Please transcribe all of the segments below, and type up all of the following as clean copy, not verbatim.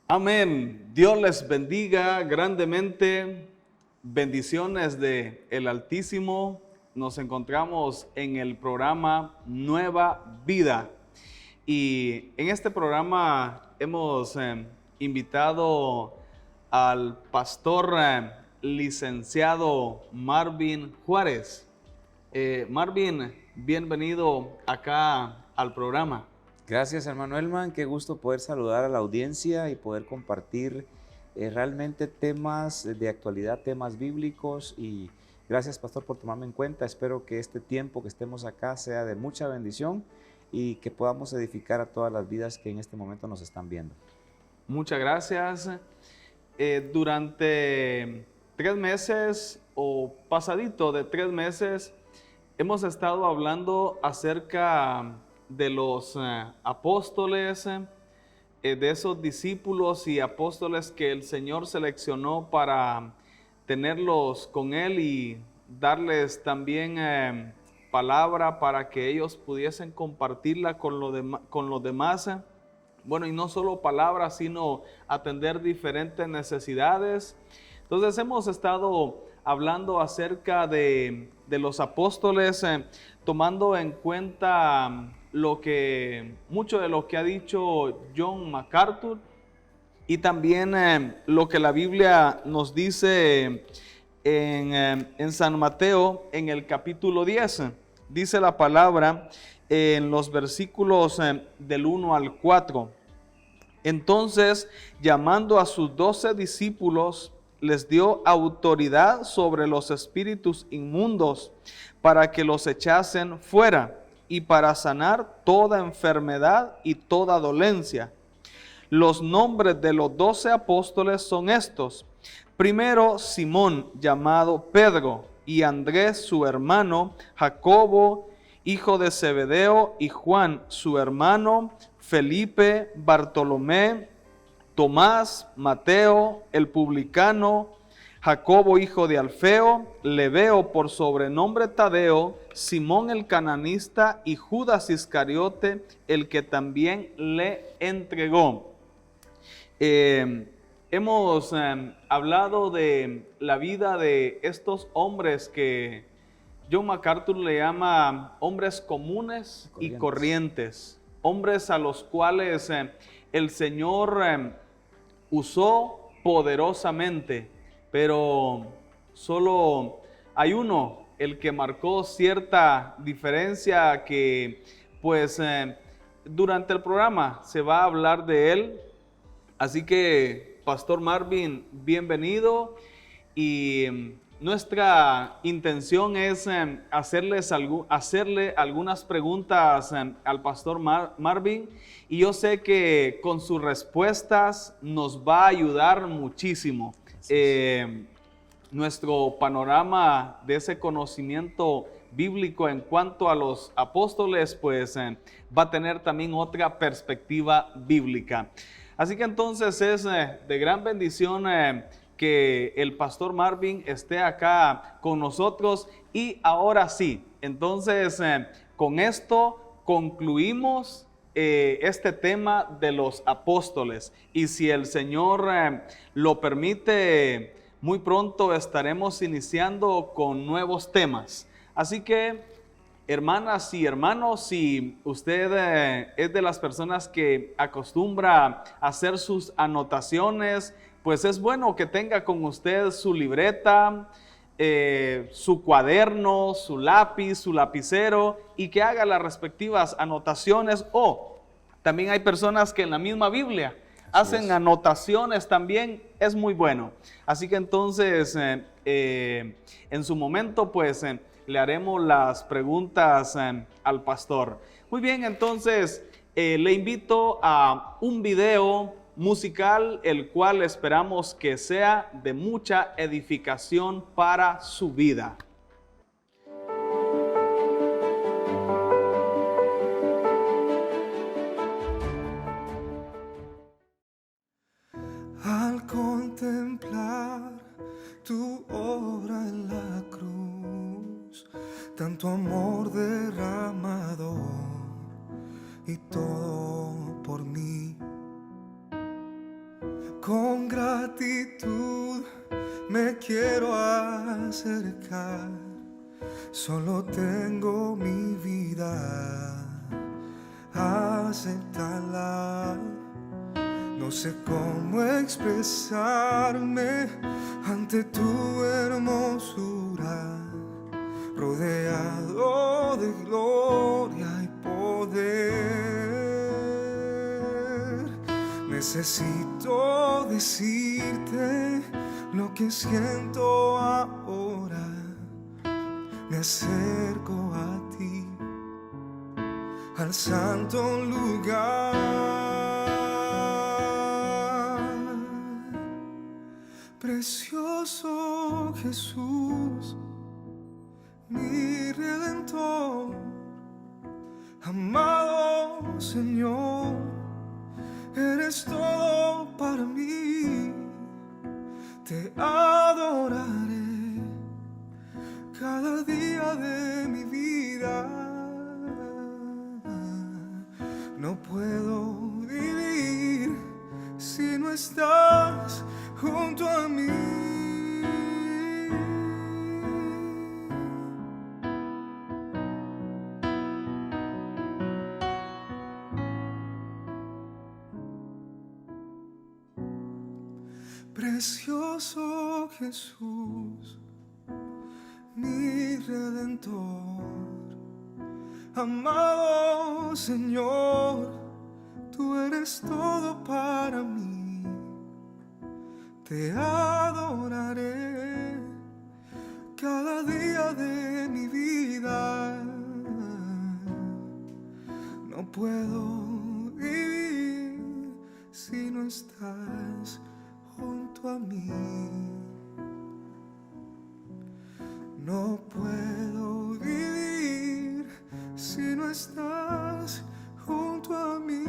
Amén. Dios les bendiga grandemente. Bendiciones de el Altísimo. Nos encontramos en el programa Nueva Vida. Y en este programa hemos invitado al pastor licenciado Marvin Juárez. Marvin, bienvenido acá al programa. Gracias, hermano Elman, qué gusto poder saludar a la audiencia y poder compartir realmente temas de actualidad, temas bíblicos, y gracias, pastor, por tomarme en cuenta. Espero que este tiempo que estemos acá sea de mucha bendición y que podamos edificar a todas las vidas que en este momento nos están viendo. Muchas gracias. Durante 3 meses o pasadito de 3 meses hemos estado hablando acerca de los apóstoles, de esos discípulos y apóstoles que el Señor seleccionó para tenerlos con Él y darles también palabra para que ellos pudiesen compartirla con los demás. Bueno, y no solo palabras, sino atender diferentes necesidades. Entonces hemos estado hablando acerca de los apóstoles, tomando en cuenta mucho de lo que ha dicho John MacArthur, y también lo que la Biblia nos dice en San Mateo, en el capítulo 10. Dice la palabra en los versículos del 1 al 4. Entonces, llamando a sus 12 discípulos, les dio autoridad sobre los espíritus inmundos para que los echasen fuera y para sanar toda enfermedad y toda dolencia. Los nombres de los 12 apóstoles son estos: primero, Simón, llamado Pedro, y Andrés, su hermano, Jacobo, hijo de Zebedeo, y Juan, su hermano, Felipe, Bartolomé, Tomás, Mateo, el publicano, Jacobo, hijo de Alfeo, Lebeo, por sobrenombre Tadeo, Simón el cananista, y Judas Iscariote, el que también le entregó. Hemos hablado de la vida de estos hombres que John MacArthur le llama hombres comunes y corrientes. Hombres a los cuales el Señor usó poderosamente, pero solo hay uno, el que marcó cierta diferencia, que pues durante el programa se va a hablar de él. Así que, Pastor Marvin, bienvenido, y nuestra intención es hacerle algunas preguntas al Pastor Marvin, y yo sé que con sus respuestas nos va a ayudar muchísimo. Nuestro panorama de ese conocimiento bíblico en cuanto a los apóstoles, pues va a tener también otra perspectiva bíblica. Así que entonces es de gran bendición que el Pastor Marvin esté acá con nosotros. Y ahora sí, entonces con esto concluimos este tema de los apóstoles. Y si el Señor lo permite, muy pronto estaremos iniciando con nuevos temas. Así que, hermanas y hermanos, si usted es de las personas que acostumbra a hacer sus anotaciones, pues es bueno que tenga con usted su libreta, su cuaderno, su lápiz, su lapicero, y que haga las respectivas anotaciones. O también hay personas que en la misma Biblia hacen anotaciones también, es muy bueno. Así que entonces en su momento pues le haremos las preguntas al pastor. Muy bien, entonces le invito a un video musical, el cual esperamos que sea de mucha edificación para su vida. contemplar tu obra en la cruz, tanto amor derramado y todo por mí. Con gratitud me quiero acercar, solo tengo mi vida, aceptarla. No sé cómo expresarme ante tu hermosura, rodeado de gloria y poder. Necesito decirte lo que siento ahora. Me acerco a ti, al santo lugar. Precioso Jesús, mi Redentor, amado Señor, eres todo para mí. Te adoraré cada día de mi vida. No puedo vivir si no estás junto a mí. Precioso Jesús, mi Redentor, amado Señor, tú eres todo para mí. Te adoraré cada día de mi vida. No puedo vivir si no estás junto a mí. No puedo vivir si no estás junto a mí.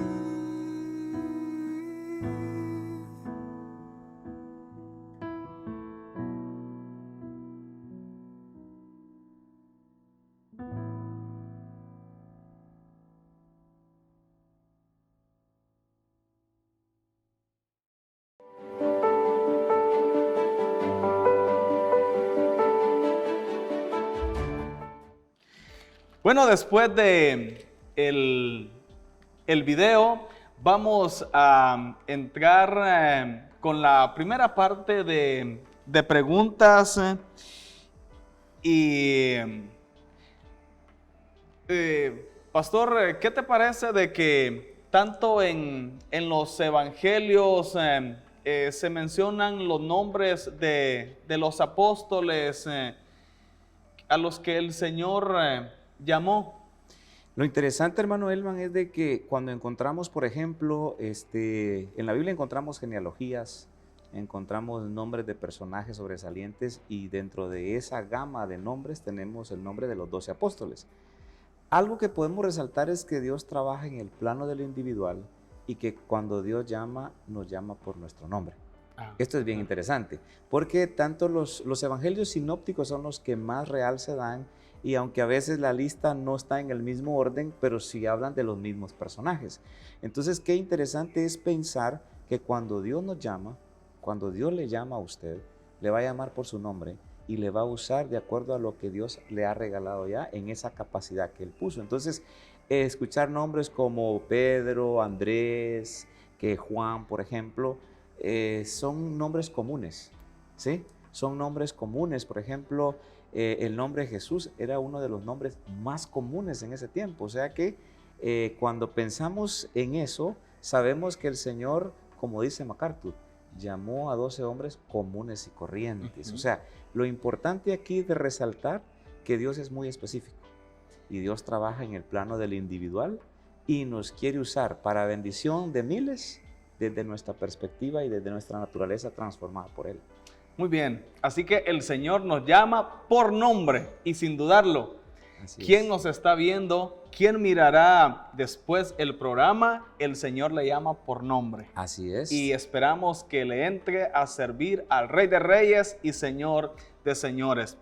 Bueno, después de el video, vamos a entrar con la primera parte de preguntas. Pastor, ¿qué te parece de que tanto en los evangelios se mencionan los nombres de los apóstoles a los que el Señor llamó? Lo interesante, hermano Elman, es de que cuando encontramos, por ejemplo, en la Biblia encontramos genealogías, encontramos nombres de personajes sobresalientes y dentro de esa gama de nombres tenemos el nombre de los 12 apóstoles. Algo que podemos resaltar es que Dios trabaja en el plano de lo individual y que cuando Dios llama, nos llama por nuestro nombre. Esto es bien interesante, porque tanto los evangelios sinópticos son los que más real se dan, y aunque a veces la lista no está en el mismo orden, pero sí hablan de los mismos personajes. Entonces, qué interesante es pensar que cuando Dios nos llama, cuando Dios le llama a usted, le va a llamar por su nombre y le va a usar de acuerdo a lo que Dios le ha regalado ya en esa capacidad que Él puso. Entonces, escuchar nombres como Pedro, Andrés, que Juan, por ejemplo, son nombres comunes, ¿sí? Son nombres comunes. Por ejemplo, el nombre Jesús era uno de los nombres más comunes en ese tiempo. O sea que cuando pensamos en eso, sabemos que el Señor, como dice MacArthur, llamó a 12 hombres comunes y corrientes. O sea, lo importante aquí de resaltar que Dios es muy específico y Dios trabaja en el plano del individual y nos quiere usar para bendición de miles desde nuestra perspectiva y desde nuestra naturaleza transformada por Él. Muy bien, así que el Señor nos llama por nombre y sin dudarlo. Así ¿Quién es. nos está viendo? ¿Quién mirará después el programa? El Señor le llama por nombre. Así es. Y esperamos que le entre a servir al Rey de Reyes y Señor de Señores.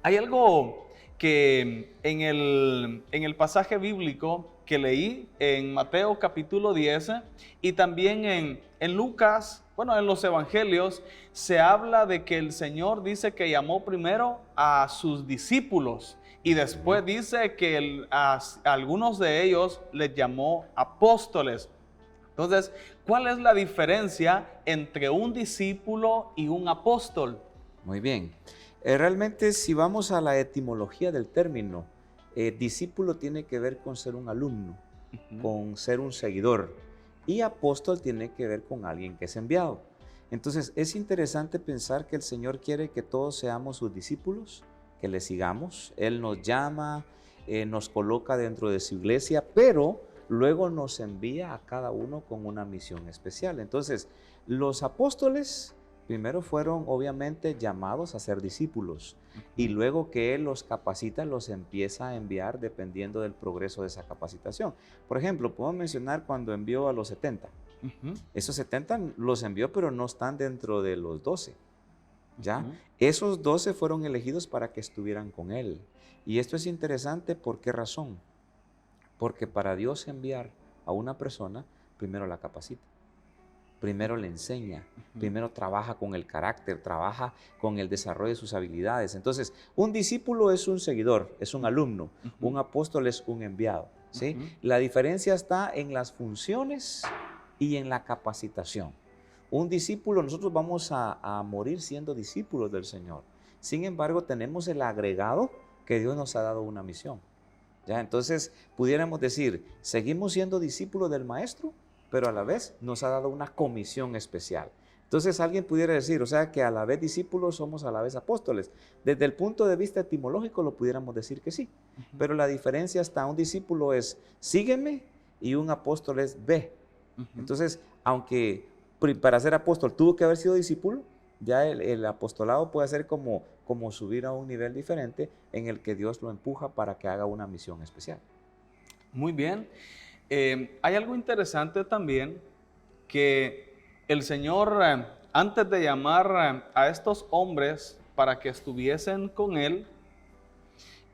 Hay algo que en el pasaje bíblico que leí en Mateo capítulo 10 y también en Lucas, bueno, en los evangelios, se habla de que el Señor dice que llamó primero a sus discípulos y después dice que a algunos de ellos les llamó apóstoles. Entonces, ¿cuál es la diferencia entre un discípulo y un apóstol? Muy bien. Realmente, si vamos a la etimología del término, discípulo tiene que ver con ser un alumno, con ser un seguidor, y apóstol tiene que ver con alguien que es enviado. Entonces, es interesante pensar que el Señor quiere que todos seamos sus discípulos, que le sigamos. Él nos llama, nos coloca dentro de su iglesia, pero luego nos envía a cada uno con una misión especial. Entonces, los apóstoles primero fueron obviamente llamados a ser discípulos y luego que Él los capacita, los empieza a enviar dependiendo del progreso de esa capacitación. Por ejemplo, puedo mencionar cuando envió a los 70. Esos 70 los envió, pero no están dentro de los 12. ¿Ya? Esos 12 fueron elegidos para que estuvieran con Él. Y esto es interesante, ¿por qué razón? Porque para Dios enviar a una persona, primero la capacita. Primero le enseña, primero trabaja con el carácter, trabaja con el desarrollo de sus habilidades. Entonces, un discípulo es un seguidor, es un alumno, un apóstol es un enviado, ¿sí? La diferencia está en las funciones y en la capacitación. Un discípulo, nosotros vamos a morir siendo discípulos del Señor. Sin embargo, tenemos el agregado que Dios nos ha dado una misión. ¿Ya? Entonces, pudiéramos decir, seguimos siendo discípulos del Maestro, pero a la vez nos ha dado una comisión especial. Entonces alguien pudiera decir, o sea que a la vez discípulos somos a la vez apóstoles. Desde el punto de vista etimológico lo pudiéramos decir que sí, pero la diferencia está, un discípulo es sígueme y un apóstol es ve. Entonces, aunque para ser apóstol tuvo que haber sido discípulo, ya el apostolado puede ser como subir a un nivel diferente en el que Dios lo empuja para que haga una misión especial. Muy bien. Hay algo interesante también que el Señor, antes de llamar a estos hombres para que estuviesen con Él,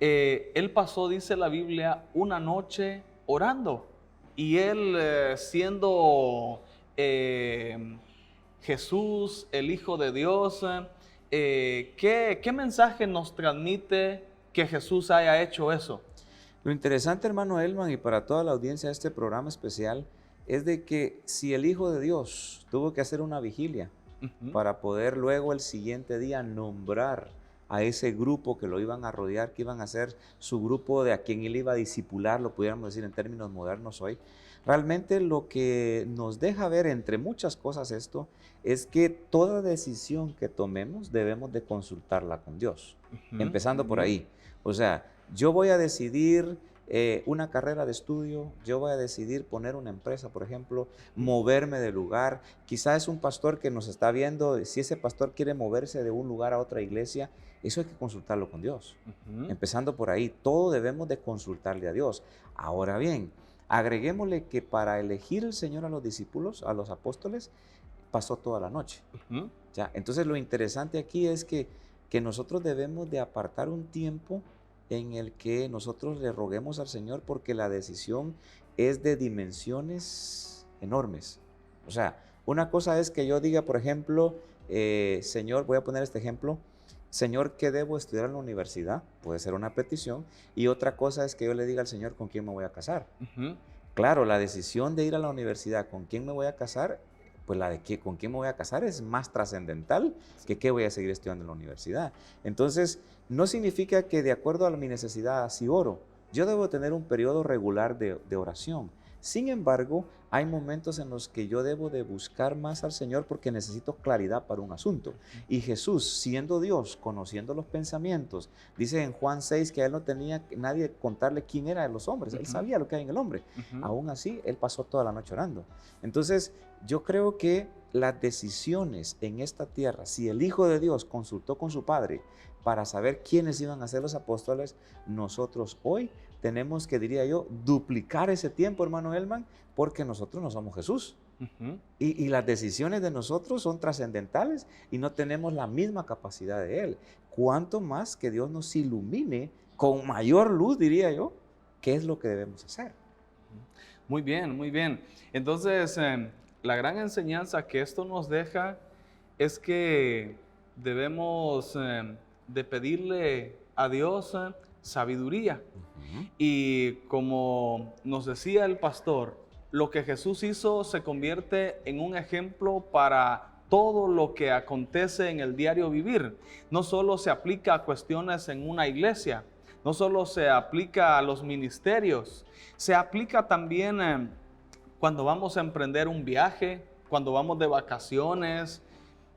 Él pasó, dice la Biblia, una noche orando. Y Él, siendo Jesús, el Hijo de Dios, ¿qué mensaje nos transmite que Jesús haya hecho eso? Lo interesante, hermano Elman, y para toda la audiencia de este programa especial, es de que si el Hijo de Dios tuvo que hacer una vigilia para poder luego el siguiente día nombrar a ese grupo que lo iban a rodear, que iban a ser su grupo de a quien él iba a discipular, lo pudiéramos decir en términos modernos hoy, realmente lo que nos deja ver entre muchas cosas esto es que toda decisión que tomemos debemos de consultarla con Dios, empezando por ahí. O sea, yo voy a decidir una carrera de estudio, yo voy a decidir poner una empresa, por ejemplo, moverme de lugar. Quizás es un pastor que nos está viendo, si ese pastor quiere moverse de un lugar a otra iglesia, eso hay que consultarlo con Dios. Empezando por ahí, todo debemos de consultarle a Dios. Ahora bien, agreguémosle que para elegir el Señor a los discípulos, a los apóstoles, pasó toda la noche. ¿Ya? Entonces lo interesante aquí es que nosotros debemos de apartar un tiempo en el que nosotros le roguemos al Señor porque la decisión es de dimensiones enormes. O sea, una cosa es que yo diga, por ejemplo, Señor, voy a poner este ejemplo, Señor, ¿qué debo estudiar en la universidad? Puede ser una petición. Y otra cosa es que yo le diga al Señor con quién me voy a casar. Claro, la decisión de ir a la universidad, con quién me voy a casar, pues la de con quién me voy a casar es más trascendental que qué voy a seguir estudiando en la universidad. Entonces, no significa que de acuerdo a mi necesidad, si oro, yo debo tener un periodo regular de oración. Sin embargo, hay momentos en los que yo debo de buscar más al Señor porque necesito claridad para un asunto. Y Jesús, siendo Dios, conociendo los pensamientos, dice en Juan 6 que a él no tenía nadie contarle quién era de los hombres. Él sabía lo que hay en el hombre. Aún así, él pasó toda la noche orando. Entonces, yo creo que las decisiones en esta tierra, si el Hijo de Dios consultó con su Padre para saber quiénes iban a ser los apóstoles, nosotros hoy tenemos que, diría yo, duplicar ese tiempo, hermano Elman, porque nosotros no somos Jesús. Y las decisiones de nosotros son trascendentales y no tenemos la misma capacidad de Él. Cuanto más que Dios nos ilumine con mayor luz, diría yo, qué es lo que debemos hacer. Muy bien, muy bien. Entonces, la gran enseñanza que esto nos deja es que debemos de pedirle a Dios sabiduría. Y como nos decía el pastor, lo que Jesús hizo se convierte en un ejemplo para todo lo que acontece en el diario vivir. No solo se aplica a cuestiones en una iglesia, no solo se aplica a los ministerios, se aplica también cuando vamos a emprender un viaje, cuando vamos de vacaciones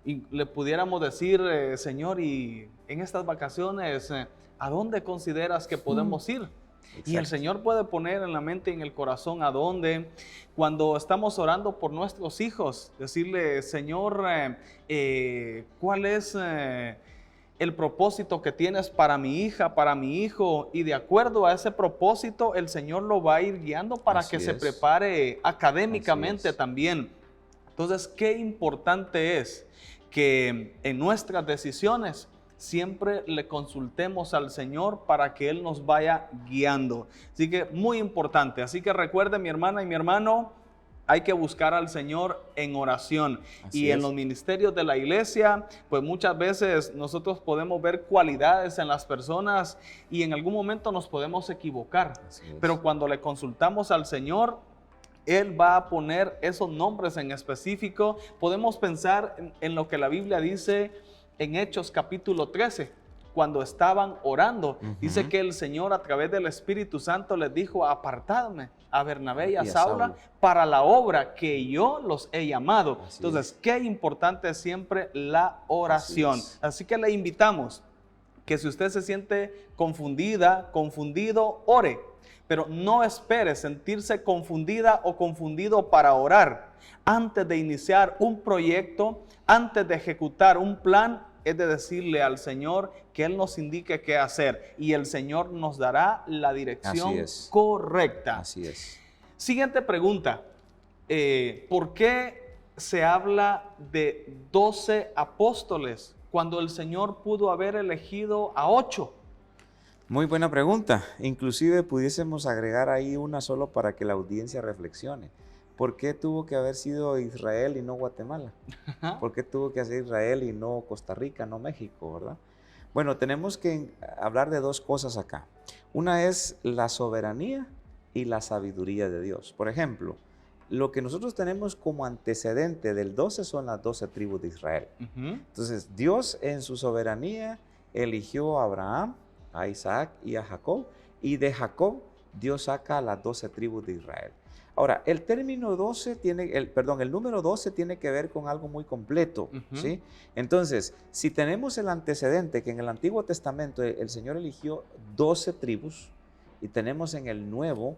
y le pudiéramos decir, Señor, y en estas vacaciones, ¿a dónde consideras que podemos ir? Exacto. Y el Señor puede poner en la mente y en el corazón a dónde. Cuando estamos orando por nuestros hijos, decirle, Señor, ¿cuál es el propósito que tienes para mi hija, para mi hijo? Y de acuerdo a ese propósito, el Señor lo va a ir guiando para que se prepare académicamente también. Entonces, qué importante es que en nuestras decisiones siempre le consultemos al Señor para que Él nos vaya guiando. Así que muy importante. Así que recuerde, mi hermana y mi hermano, hay que buscar al Señor en oración. Y en los ministerios de la iglesia, pues muchas veces nosotros podemos ver cualidades en las personas y en algún momento nos podemos equivocar. Pero cuando le consultamos al Señor, Él va a poner esos nombres en específico. Podemos pensar en lo que la Biblia dice en Hechos capítulo 13, cuando estaban orando. Dice que el Señor a través del Espíritu Santo les dijo, apartadme a Bernabé y a Saulo para la obra que yo los he llamado. Entonces, qué importante es siempre la oración. Así que le invitamos que si usted se siente confundida, confundido, ore. Pero no espere sentirse confundida o confundido para orar. Antes de iniciar un proyecto, antes de ejecutar un plan, es de decirle al Señor que Él nos indique qué hacer y el Señor nos dará la dirección correcta. Así es. Siguiente pregunta. ¿Por qué se habla de 12 apóstoles cuando el Señor pudo haber elegido a 8? Muy buena pregunta. Inclusive pudiésemos agregar ahí una solo para que la audiencia reflexione. ¿Por qué tuvo que haber sido Israel y no Guatemala? ¿Por qué tuvo que ser Israel y no Costa Rica, no México, verdad? Bueno, tenemos que hablar de dos cosas acá. Una es la soberanía y la sabiduría de Dios. Por ejemplo, lo que nosotros tenemos como antecedente del 12 son las 12 tribus de Israel. Entonces, Dios en su soberanía eligió a Abraham, a Isaac y a Jacob, y de Jacob Dios saca a las 12 tribus de Israel. Ahora, el término 12 el número 12 tiene que ver con algo muy completo, ¿sí? Entonces, si tenemos el antecedente que en el Antiguo Testamento el Señor eligió 12 tribus y tenemos en el Nuevo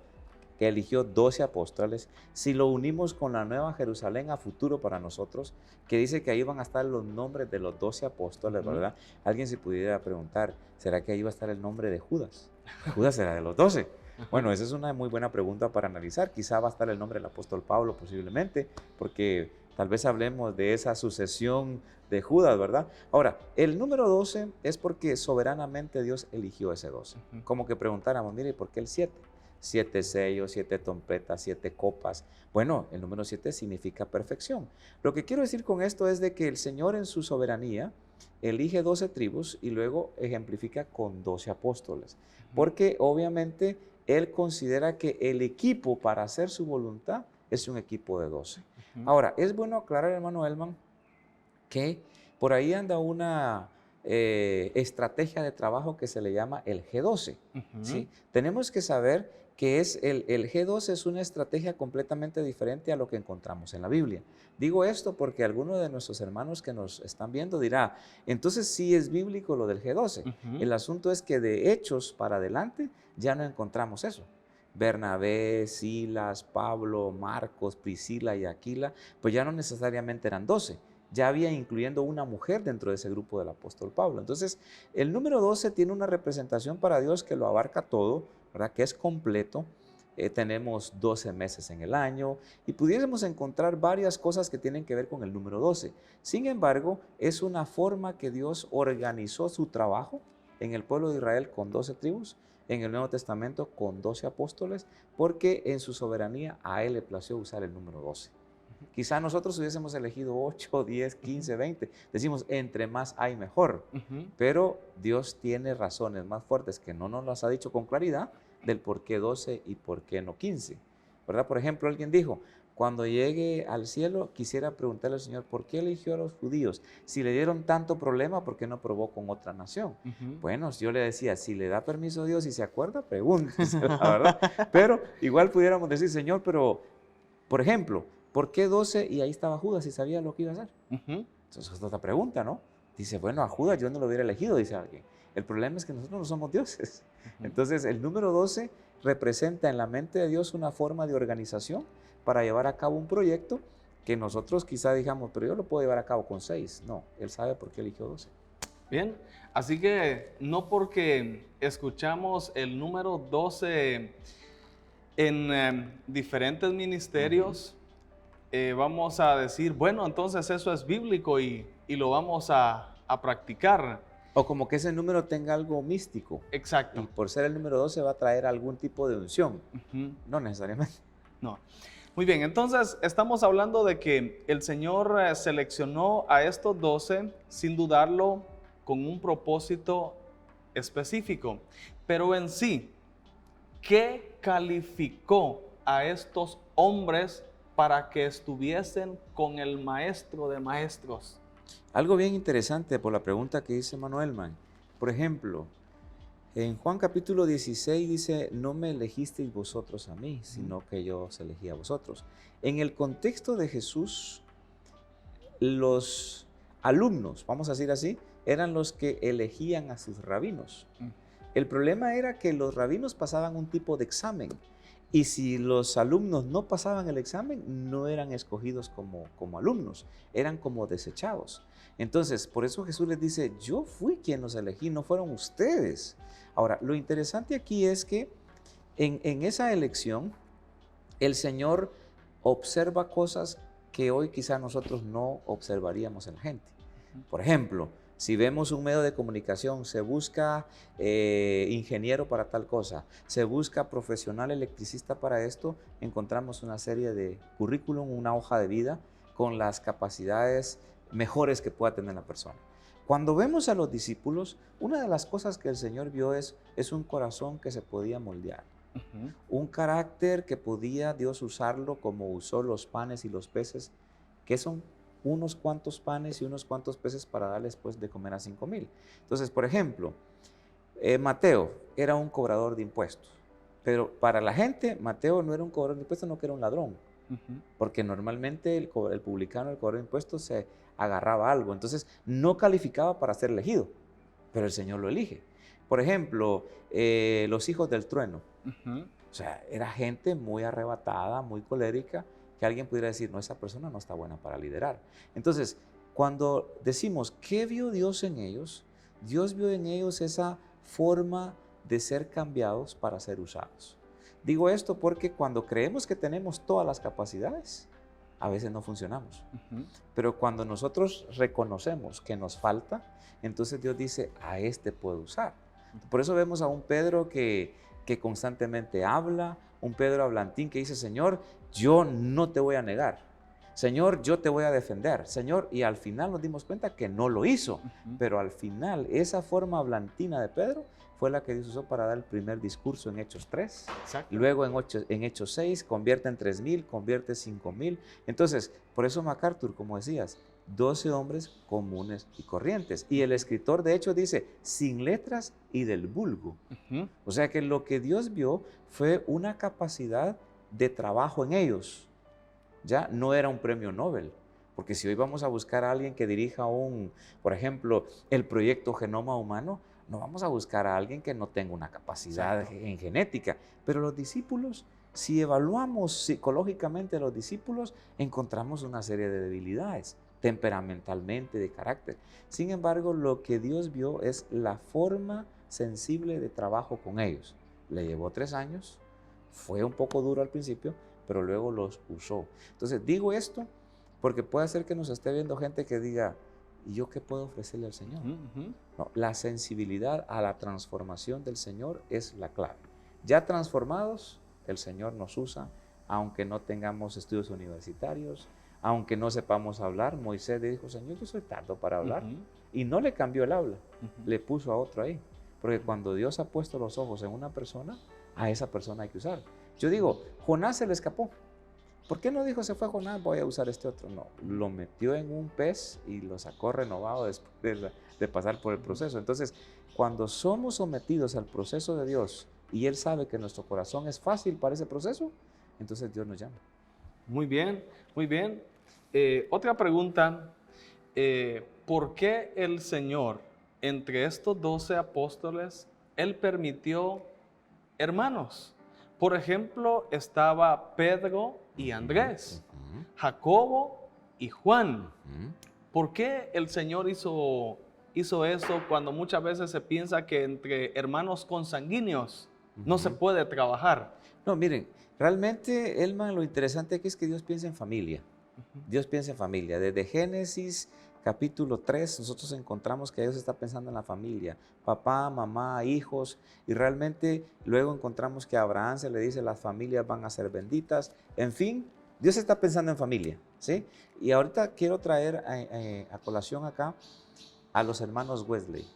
que eligió 12 apóstoles, si lo unimos con la Nueva Jerusalén a futuro para nosotros, que dice que ahí van a estar los nombres de los 12 apóstoles, ¿verdad? Alguien se pudiera preguntar, ¿será que ahí va a estar el nombre de Judas? Judas era de los 12. Bueno, esa es una muy buena pregunta para analizar. Quizá va a estar el nombre del apóstol Pablo posiblemente, porque tal vez hablemos de esa sucesión de Judas, ¿verdad? Ahora, el número 12 es porque soberanamente Dios eligió ese 12. Como que preguntáramos, mire, ¿por qué el 7? 7 sellos, 7 trompetas, 7 copas. Bueno, el número 7 significa perfección. Lo que quiero decir con esto es de que el Señor en su soberanía elige 12 tribus y luego ejemplifica con 12 apóstoles. Porque obviamente Él considera que el equipo para hacer su voluntad es un equipo de 12. Ahora, es bueno aclarar, hermano Elman, que por ahí anda una estrategia de trabajo que se le llama el G12. ¿Sí? Tenemos que saber que es el G12 es una estrategia completamente diferente a lo que encontramos en la Biblia. Digo esto porque alguno de nuestros hermanos que nos están viendo dirá, entonces sí es bíblico lo del G12. El asunto es que de Hechos para adelante ya no encontramos eso. Bernabé, Silas, Pablo, Marcos, Priscila y Aquila, pues ya no necesariamente eran 12. Ya había incluyendo una mujer dentro de ese grupo del apóstol Pablo. Entonces, el número 12 tiene una representación para Dios que lo abarca todo, ¿verdad? Que es completo. Tenemos 12 meses en el año y pudiésemos encontrar varias cosas que tienen que ver con el número 12. Sin embargo, es una forma que Dios organizó su trabajo en el pueblo de Israel con 12 tribus, en el Nuevo Testamento con 12 apóstoles, porque en su soberanía a Él le plació usar el número 12. Quizá nosotros hubiésemos elegido 8, 10, 15, 20. Decimos, entre más hay mejor. Pero Dios tiene razones más fuertes que no nos las ha dicho con claridad del por qué 12 y por qué no 15. ¿Verdad? Por ejemplo, alguien dijo, cuando llegue al cielo quisiera preguntarle al Señor, ¿por qué eligió a los judíos? Si le dieron tanto problema, ¿por qué no probó con otra nación? Bueno, yo le decía, si le da permiso a Dios y se acuerda, pregúntese, la verdad. Pero igual pudiéramos decir, Señor, pero, por ejemplo, ¿por qué 12? Y ahí estaba Judas y sabía lo que iba a hacer. Entonces es otra pregunta, ¿no? Dice, bueno, a Judas yo no lo hubiera elegido, dice alguien. El problema es que nosotros no somos dioses. Entonces el número 12 representa en la mente de Dios una forma de organización para llevar a cabo un proyecto que nosotros quizá digamos, pero yo lo puedo llevar a cabo con 6. No, Él sabe por qué eligió 12. Bien, así que no porque escuchamos el número 12 en diferentes ministerios, vamos a decir, bueno, entonces eso es bíblico y lo vamos a practicar. O como que ese número tenga algo místico. Exacto. Y por ser el número 12 va a traer algún tipo de unción. No necesariamente. No. Muy bien, entonces estamos hablando de que el Señor seleccionó a estos 12 sin dudarlo con un propósito específico. Pero en sí, ¿qué calificó a estos hombres para que estuviesen con el Maestro de Maestros? Algo bien interesante por la pregunta que dice Manuelman. Por ejemplo, en Juan capítulo 16 dice, no me elegisteis vosotros a mí, sino que yo os elegí a vosotros. En el contexto de Jesús, los alumnos, vamos a decir así, eran los que elegían a sus rabinos. El problema era que los rabinos pasaban un tipo de examen. Y si los alumnos no pasaban el examen, no eran escogidos como alumnos, eran como desechados. Entonces, por eso Jesús les dice, yo fui quien los elegí, no fueron ustedes. Ahora, lo interesante aquí es que en esa elección, el Señor observa cosas que hoy quizá nosotros no observaríamos en la gente. Por ejemplo, si vemos un medio de comunicación, se busca ingeniero para tal cosa, se busca profesional electricista para esto, encontramos una serie de currículum, una hoja de vida con las capacidades mejores que pueda tener la persona. Cuando vemos a los discípulos, una de las cosas que el Señor vio es un corazón que se podía moldear, un carácter que podía Dios usarlo como usó los panes y los peces, que son unos cuantos panes y unos cuantos peces para darles pues de comer a 5,000. Entonces, por ejemplo, Mateo era un cobrador de impuestos, pero para la gente Mateo no era un cobrador de impuestos, no que era un ladrón, porque normalmente el publicano, el cobrador de impuestos se agarraba algo, entonces no calificaba para ser elegido, pero el Señor lo elige. Por ejemplo, los hijos del trueno, o sea, era gente muy arrebatada, muy colérica, que alguien pudiera decir, no, esa persona no está buena para liderar. Entonces, cuando decimos, ¿qué vio Dios en ellos? Dios vio en ellos esa forma de ser cambiados para ser usados. Digo esto porque cuando creemos que tenemos todas las capacidades, a veces no funcionamos. Pero cuando nosotros reconocemos que nos falta, entonces Dios dice, a este puedo usar. Por eso vemos a un Pedro que constantemente habla, un Pedro hablantín que dice, Señor, yo no te voy a negar. Señor, yo te voy a defender. Señor, y al final nos dimos cuenta que no lo hizo. Pero al final, esa forma hablantina de Pedro fue la que Dios usó para dar el primer discurso en Hechos 3. Exacto. Luego en Hechos 6, convierte en 3,000, convierte 5,000. Entonces, por eso MacArthur, como decías, 12 hombres comunes y corrientes. Y el escritor de hecho dice, sin letras y del vulgo. O sea que lo que Dios vio fue una capacidad de trabajo en ellos. Ya no era un premio Nobel. Porque si hoy vamos a buscar a alguien que dirija por ejemplo, el proyecto Genoma Humano, no vamos a buscar a alguien que no tenga una capacidad en genética. Pero los discípulos, si evaluamos psicológicamente a los discípulos, encontramos una serie de debilidades, temperamentalmente, de carácter. Sin embargo, lo que Dios vio es la forma sensible de trabajo con ellos. Le llevó 3 años, fue un poco duro al principio, pero luego los usó. Entonces, digo esto porque puede ser que nos esté viendo gente que diga, ¿y yo qué puedo ofrecerle al Señor? No, la sensibilidad a la transformación del Señor es la clave. Ya transformados, el Señor nos usa, aunque no tengamos estudios universitarios, aunque no sepamos hablar. Moisés le dijo, Señor, yo soy tardo para hablar. Y no le cambió el habla, le puso a otro ahí. Porque cuando Dios ha puesto los ojos en una persona, a esa persona hay que usar. Yo digo, Jonás se le escapó. ¿Por qué no dijo, se fue Jonás, voy a usar este otro? No, lo metió en un pez y lo sacó renovado después de pasar por el proceso. Entonces, cuando somos sometidos al proceso de Dios y Él sabe que nuestro corazón es fácil para ese proceso, entonces Dios nos llama. Muy bien, muy bien. Otra pregunta, ¿por qué el Señor, entre estos 12 apóstoles, Él permitió hermanos? Por ejemplo, estaba Pedro y Andrés, Jacobo y Juan. ¿Por qué el Señor hizo eso cuando muchas veces se piensa que entre hermanos consanguíneos no se puede trabajar? No, miren, realmente, Elman, lo interesante aquí es que Dios piensa en familia. Dios piensa en familia. Desde Génesis capítulo 3, nosotros encontramos que Dios está pensando en la familia. Papá, mamá, hijos. Y realmente luego encontramos que a Abraham se le dice, las familias van a ser benditas. En fin, Dios está pensando en familia, ¿sí? Y ahorita quiero traer a colación acá a los hermanos Wesley.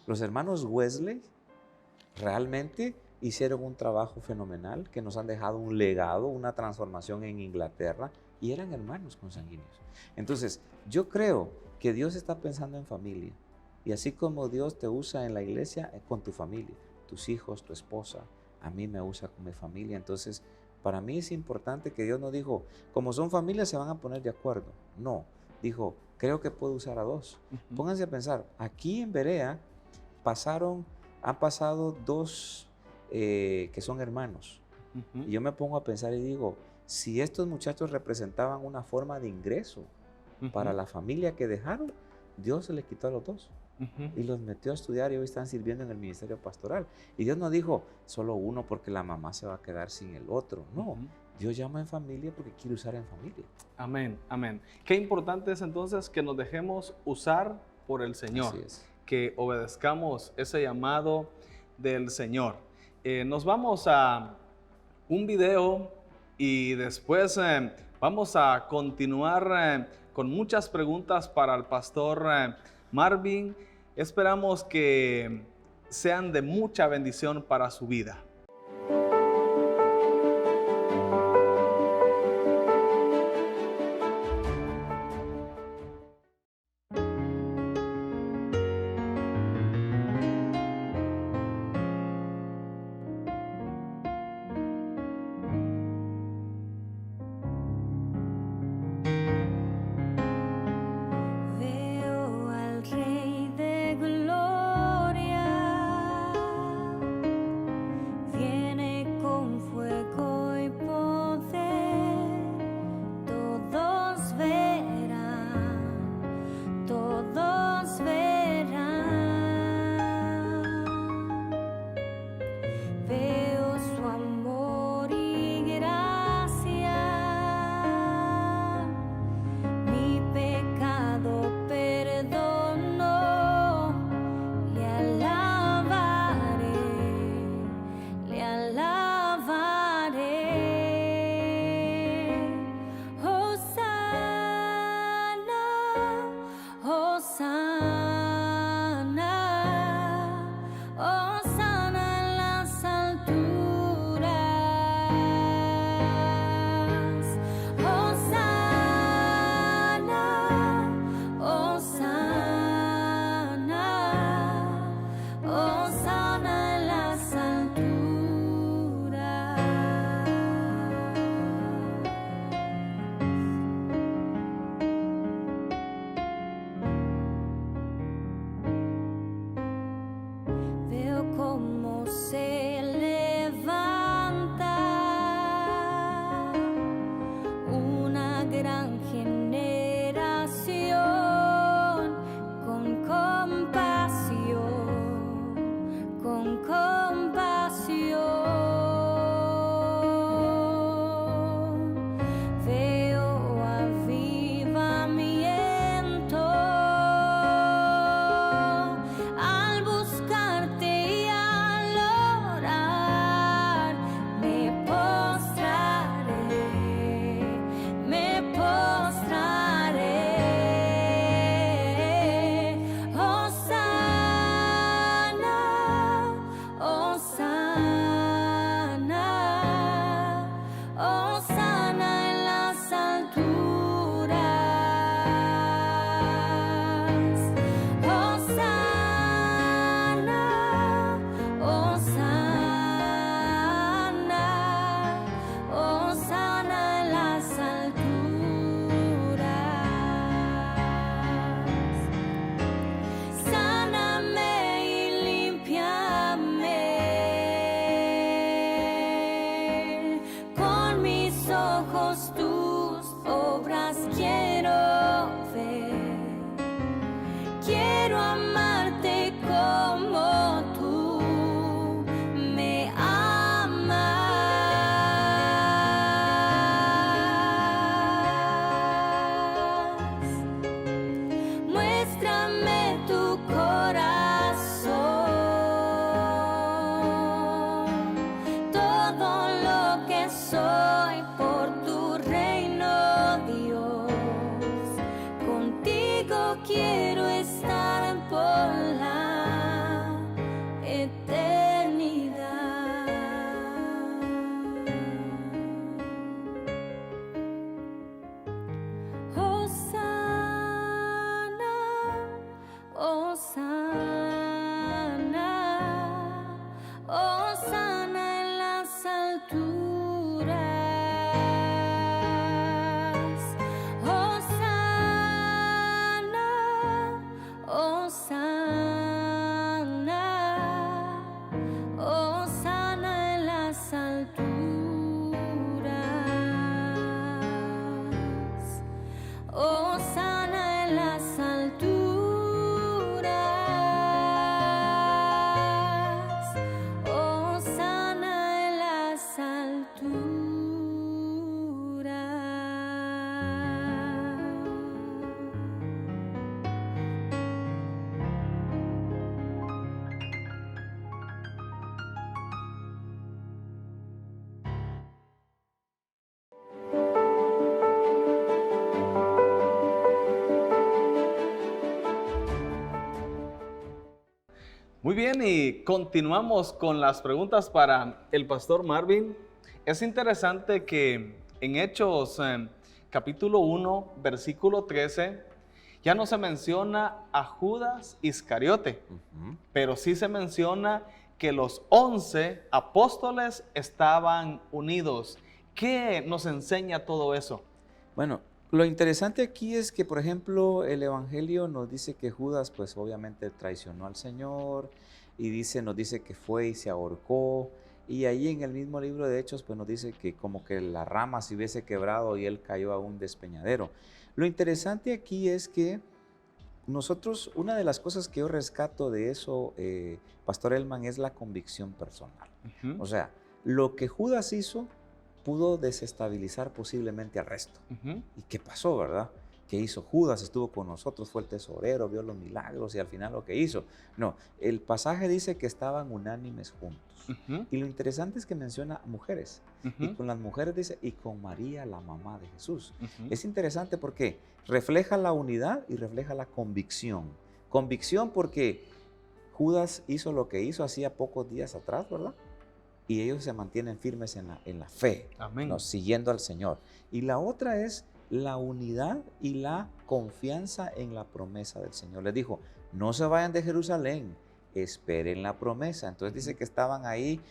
Los hermanos Wesley realmente hicieron un trabajo fenomenal, que nos han dejado un legado, una transformación en Inglaterra, y eran hermanos consanguíneos. Entonces, yo creo que Dios está pensando en familia, y así como Dios te usa en la iglesia, con tu familia, tus hijos, tu esposa, a mí me usa con mi familia. Entonces, para mí es importante que Dios no dijo, como son familias se van a poner de acuerdo. No, dijo, creo que puedo usar a 2. Pónganse a pensar, aquí en Berea han pasado 2 que son hermanos. Y yo me pongo a pensar y digo, si estos muchachos representaban una forma de ingreso para la familia que dejaron, Dios se les quitó a los 2 y los metió a estudiar y hoy están sirviendo en el ministerio pastoral. Y Dios no dijo, solo uno porque la mamá se va a quedar sin el otro. No, Dios llama en familia porque quiere usar en familia. Amén, amén. Qué importante es entonces que nos dejemos usar por el Señor. Así es. Que obedezcamos ese llamado del Señor. Nos vamos a un video y después vamos a continuar con muchas preguntas para el pastor Marvin. Esperamos que sean de mucha bendición para su vida. Veo al Rey de Gloria, quiero estar por la eternidad. Hosana, Hosana, Hosana en las alturas. Hosana, Hosana, Hosana en las alturas. Hosana en las alturas. Hosana en las alturas. Muy bien, y continuamos con las preguntas para el pastor Marvin. Es interesante que en Hechos capítulo 1, versículo 13, ya no se menciona a Judas Iscariote, pero sí se menciona que los 11 apóstoles estaban unidos. ¿Qué nos enseña todo eso? Bueno, lo interesante aquí es que, por ejemplo, el Evangelio nos dice que Judas, pues obviamente traicionó al Señor, y nos dice que fue y se ahorcó, y ahí en el mismo libro de Hechos, pues nos dice que como que la rama se hubiese quebrado y él cayó a un despeñadero. Lo interesante aquí es que nosotros, una de las cosas que yo rescato de eso, Pastor Elman, es la convicción personal. O sea, lo que Judas hizo pudo desestabilizar posiblemente al resto. ¿Y qué pasó, verdad? ¿Qué hizo Judas? Estuvo con nosotros, fue el tesorero, vio los milagros y al final lo que hizo. No, el pasaje dice que estaban unánimes juntos. Y lo interesante es que menciona mujeres. Y con las mujeres dice, y con María, la mamá de Jesús. Es interesante porque refleja la unidad y refleja la convicción. Convicción porque Judas hizo lo que hizo hacía pocos días atrás, ¿verdad? Y ellos se mantienen firmes en la fe, ¿no? Siguiendo al Señor. Y la otra es la unidad y la confianza en la promesa del Señor. Les dijo, no se vayan de Jerusalén, esperen la promesa. Entonces dice que estaban ahí,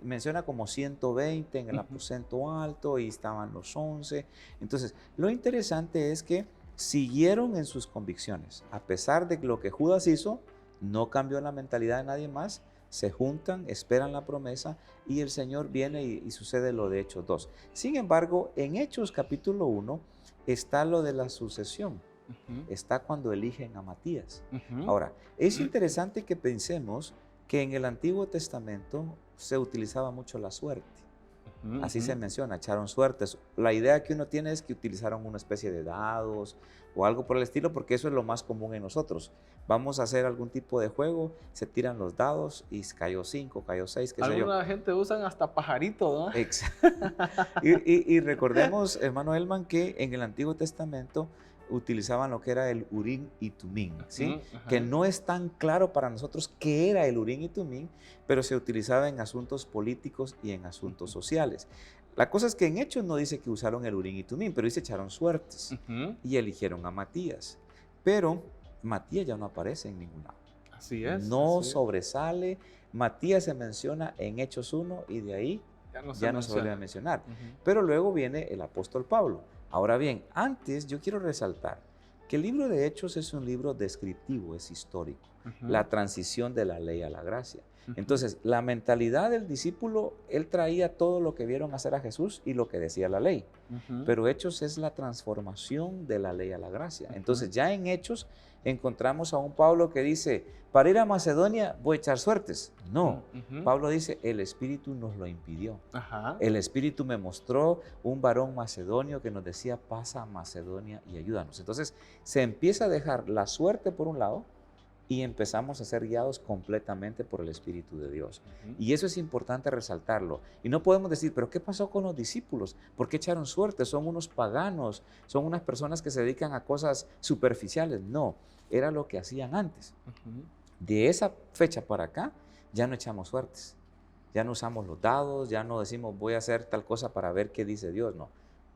menciona como 120 en el aposento alto y estaban los 11. Entonces, lo interesante es que siguieron en sus convicciones. A pesar de lo que Judas hizo, no cambió la mentalidad de nadie más. Se juntan, esperan la promesa y el Señor viene y sucede lo de Hechos 2. Sin embargo, en Hechos capítulo 1 está lo de la sucesión. Está cuando eligen a Matías. Ahora, es interesante que pensemos que en el Antiguo Testamento se utilizaba mucho la suerte. Así se menciona, echaron suertes. La idea que uno tiene es que utilizaron una especie de dados o algo por el estilo, porque eso es lo más común en nosotros. Vamos a hacer algún tipo de juego, se tiran los dados y cayó 5, cayó 6, qué sé yo. Alguna gente usan hasta pajarito, ¿no? y recordemos, hermano Elman, que en el Antiguo Testamento utilizaban lo que era el Urim y Tumim, ¿sí? Que no es tan claro para nosotros qué era el Urim y Tumim, pero se utilizaba en asuntos políticos y en asuntos sociales. La cosa es que en Hechos no dice que usaron el Urim y Tumim, pero dice echaron suertes y eligieron a Matías. Pero Matías ya no aparece en ningún lado. Así es. No sobresale. Matías se menciona en Hechos 1 y de ahí ya no se vuelve a mencionar. Pero luego viene el apóstol Pablo. Ahora bien, antes yo quiero resaltar que el libro de Hechos es un libro descriptivo, es histórico. La transición de la ley a la gracia. Entonces, la mentalidad del discípulo, él traía todo lo que vieron hacer a Jesús y lo que decía la ley. Pero Hechos es la transformación de la ley a la gracia. Entonces, ya en Hechos encontramos a un Pablo que dice, para ir a Macedonia voy a echar suertes. No, Pablo dice, el Espíritu nos lo impidió. El Espíritu me mostró un varón macedonio que nos decía, pasa a Macedonia y ayúdanos. Entonces, se empieza a dejar la suerte por un lado y empezamos a ser guiados completamente por el Espíritu de Dios. Ujú. Y eso es importante resaltarlo. Y no podemos decir, pero ¿qué pasó con los discípulos? ¿Por qué echaron suerte? Son unos paganos, son unas personas que se dedican a cosas superficiales. No, era lo que hacían antes. Ujú. De esa fecha para acá, ya no echamos suertes. Ya no usamos los dados, ya no decimos voy a hacer tal cosa para ver qué dice Dios. No,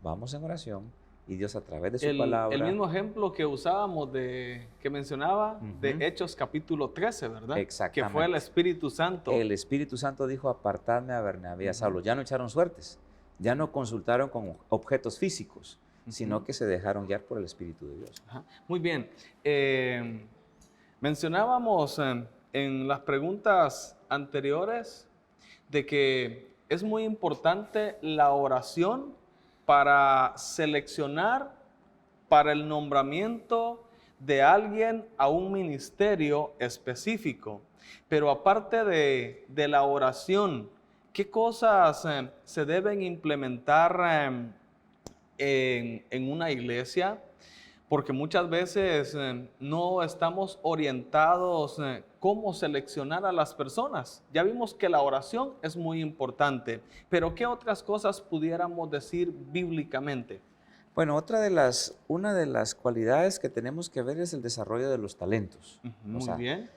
vamos en oración y Dios a través de su palabra. El mismo ejemplo que usábamos que mencionaba de Ujú. Hechos capítulo 13, ¿verdad? Que Exactamente. fue el Espíritu Santo. El Espíritu Santo dijo, apartadme a Bernabé y a Ujú. Saulo. Ya no echaron suertes, ya no consultaron con objetos físicos, sino Ujú. que se dejaron guiar por el Espíritu de Dios. Ajá. Muy bien. Mencionábamos en las preguntas anteriores de que es muy importante la oración para seleccionar para el nombramiento de alguien a un ministerio específico. Pero aparte de la oración, ¿qué cosas se deben implementar en una iglesia? Porque muchas veces no estamos orientados cómo seleccionar a las personas. Ya vimos que la oración es muy importante, pero ¿qué otras cosas pudiéramos decir bíblicamente? Bueno, una de las cualidades que tenemos que ver es el desarrollo de los talentos. Muy bien.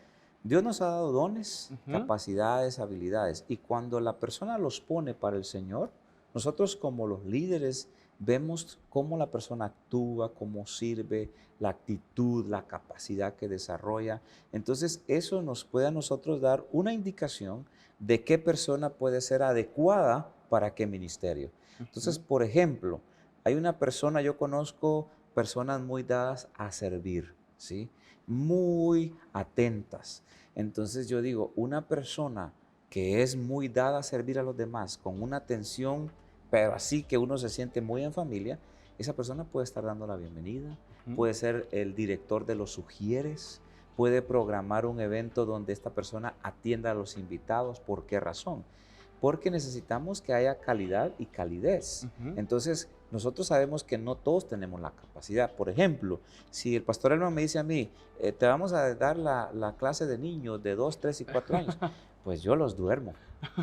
Dios nos ha dado dones, Ujú. capacidades, habilidades, y cuando la persona los pone para el Señor, nosotros como los líderes vemos cómo la persona actúa, cómo sirve, la actitud, la capacidad que desarrolla. Entonces, eso nos puede a nosotros dar una indicación de qué persona puede ser adecuada para qué ministerio. Entonces, Ujú. por ejemplo, hay una persona, yo conozco personas muy dadas a servir, ¿sí? Muy atentas. Entonces yo digo, una persona que es muy dada a servir a los demás, con una atención, pero así que uno se siente muy en familia, esa persona puede estar dando la bienvenida, Ujú. puede ser el director de los sugieres, puede programar un evento donde esta persona atienda a los invitados. ¿Por qué razón? Porque necesitamos que haya calidad y calidez. Ujú. Entonces, nosotros sabemos que no todos tenemos la capacidad. Por ejemplo, si el pastor Elman me dice a mí, te vamos a dar la clase de niños de 2, 3 y 4 años, pues yo los duermo,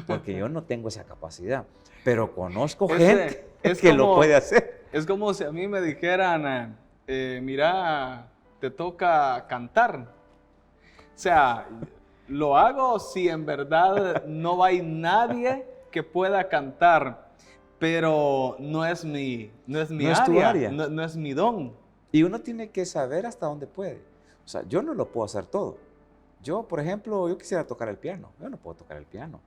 porque yo no tengo esa capacidad. Pero conozco gente es que lo como- puede hacer. Es como si a mí me dijeran, mira, te toca cantar. O sea, lo hago si en verdad no hay nadie que pueda cantar, pero no es mi No es tu área. no es mi don. Y uno tiene que saber hasta dónde puede. O sea, yo no lo puedo hacer todo. Yo, por ejemplo, yo quisiera tocar el piano. Yo no puedo tocar el piano,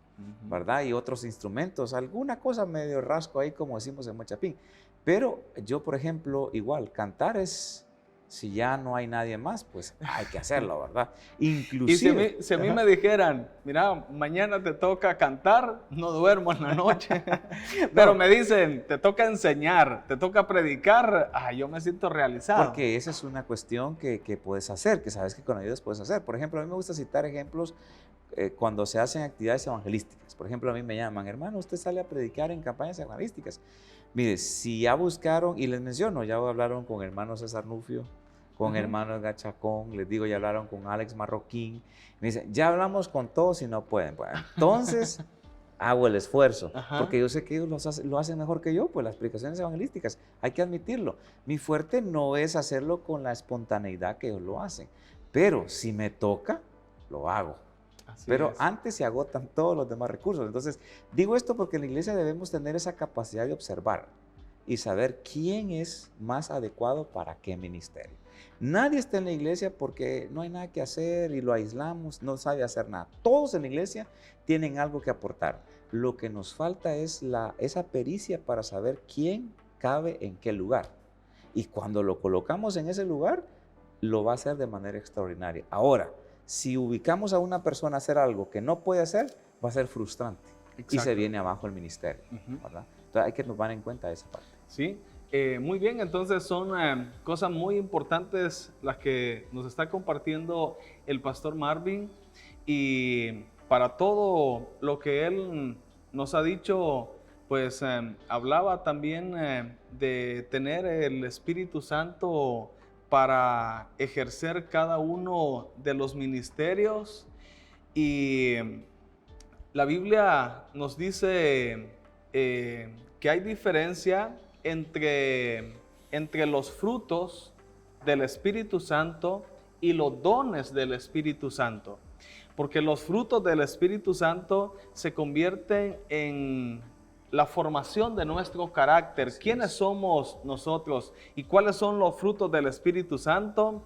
¿verdad? Y otros instrumentos, alguna cosa medio rasco ahí, como decimos en Mochapín. Pero yo, por ejemplo, igual, cantar es, si ya no hay nadie más, pues hay que hacerlo, ¿verdad? Y Inclusive. si a mí Ajá. me dijeran, mira, mañana te toca cantar, no duermo en la noche. Pero me dicen, te toca enseñar, te toca predicar, yo me siento realizado. Porque esa es una cuestión que puedes hacer, que sabes que con ayudas puedes hacer. Por ejemplo, a mí me gusta citar ejemplos cuando se hacen actividades evangelísticas. Por ejemplo, a mí me llaman, hermano, usted sale a predicar en campañas evangelísticas. Mire, si ya buscaron, y les menciono, ya hablaron con hermano César Nufio, con Ujú. hermano Edgar Chacón, les digo, ya hablaron con Alex Marroquín. Me dicen, ya hablamos con todos y no pueden. Bueno, entonces hago el esfuerzo, Ajá. porque yo sé que ellos lo hacen mejor que yo, pues las predicaciones evangelísticas, hay que admitirlo. Mi fuerte no es hacerlo con la espontaneidad que ellos lo hacen, pero si me toca, lo hago. Así Pero es. antes se agotan todos los demás recursos. Entonces, digo esto porque en la iglesia debemos tener esa capacidad de observar y saber quién es más adecuado para qué ministerio. Nadie está en la iglesia porque no hay nada que hacer y lo aislamos, no sabe hacer nada. Todos en la iglesia tienen algo que aportar. Lo que nos falta es esa pericia para saber quién cabe en qué lugar. Y cuando lo colocamos en ese lugar, lo va a hacer de manera extraordinaria. Ahora, si ubicamos a una persona a hacer algo que no puede hacer, va a ser frustrante y se Exacto. viene abajo el ministerio, Ujú. ¿verdad? Entonces hay que tomar en cuenta esa parte. Sí, muy bien, entonces son cosas muy importantes las que nos está compartiendo el pastor Marvin, y para todo lo que él nos ha dicho, pues hablaba también de tener el Espíritu Santo para ejercer cada uno de los ministerios. Y la Biblia nos dice que hay diferencia entre los frutos del Espíritu Santo y los dones del Espíritu Santo. Porque los frutos del Espíritu Santo se convierten en la formación de nuestro carácter. ¿Quiénes somos nosotros? ¿Y cuáles son los frutos del Espíritu Santo?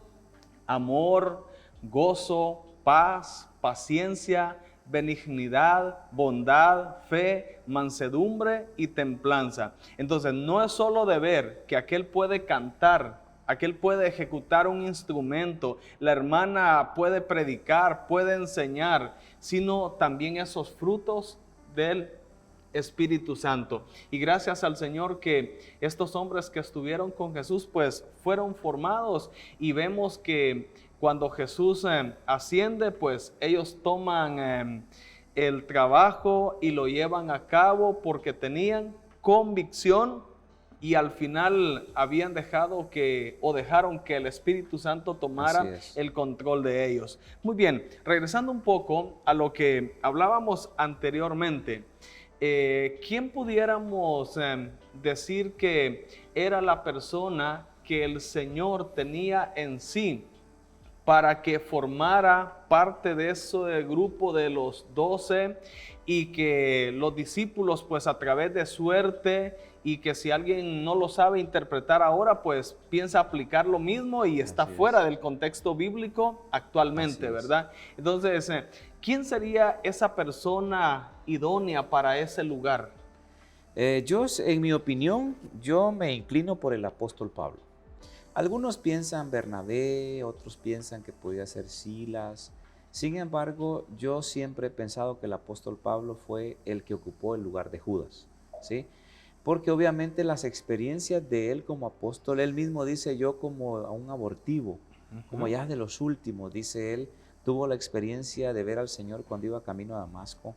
Amor, gozo, paz, paciencia, benignidad, bondad, fe, mansedumbre y templanza. Entonces, no es solo de ver que aquel puede cantar, aquel puede ejecutar un instrumento, la hermana puede predicar, puede enseñar, sino también esos frutos del Espíritu Santo. Y gracias al Señor que estos hombres que estuvieron con Jesús pues fueron formados, y vemos que cuando Jesús asciende, pues ellos toman el trabajo y lo llevan a cabo porque tenían convicción, y al final habían dejaron que el Espíritu Santo tomara el control de ellos. Muy bien, regresando un poco a lo que hablábamos anteriormente, ¿quién pudiéramos decir que era la persona que el Señor tenía en sí para que formara parte de ese grupo de los 12, y que los discípulos pues a través de suerte, y que si alguien no lo sabe interpretar ahora, pues piensa aplicar lo mismo y está fuera del contexto bíblico actualmente, ¿verdad? Entonces, ¿quién sería esa persona idónea para ese lugar? En mi opinión, yo me inclino por el apóstol Pablo. Algunos piensan Bernabé, otros piensan que podía ser Silas. Sin embargo, yo siempre he pensado que el apóstol Pablo fue el que ocupó el lugar de Judas, ¿sí? Porque obviamente las experiencias de él como apóstol, él mismo dice, yo como a un abortivo, como ya de los últimos, dice él, tuvo la experiencia de ver al Señor cuando iba camino a Damasco.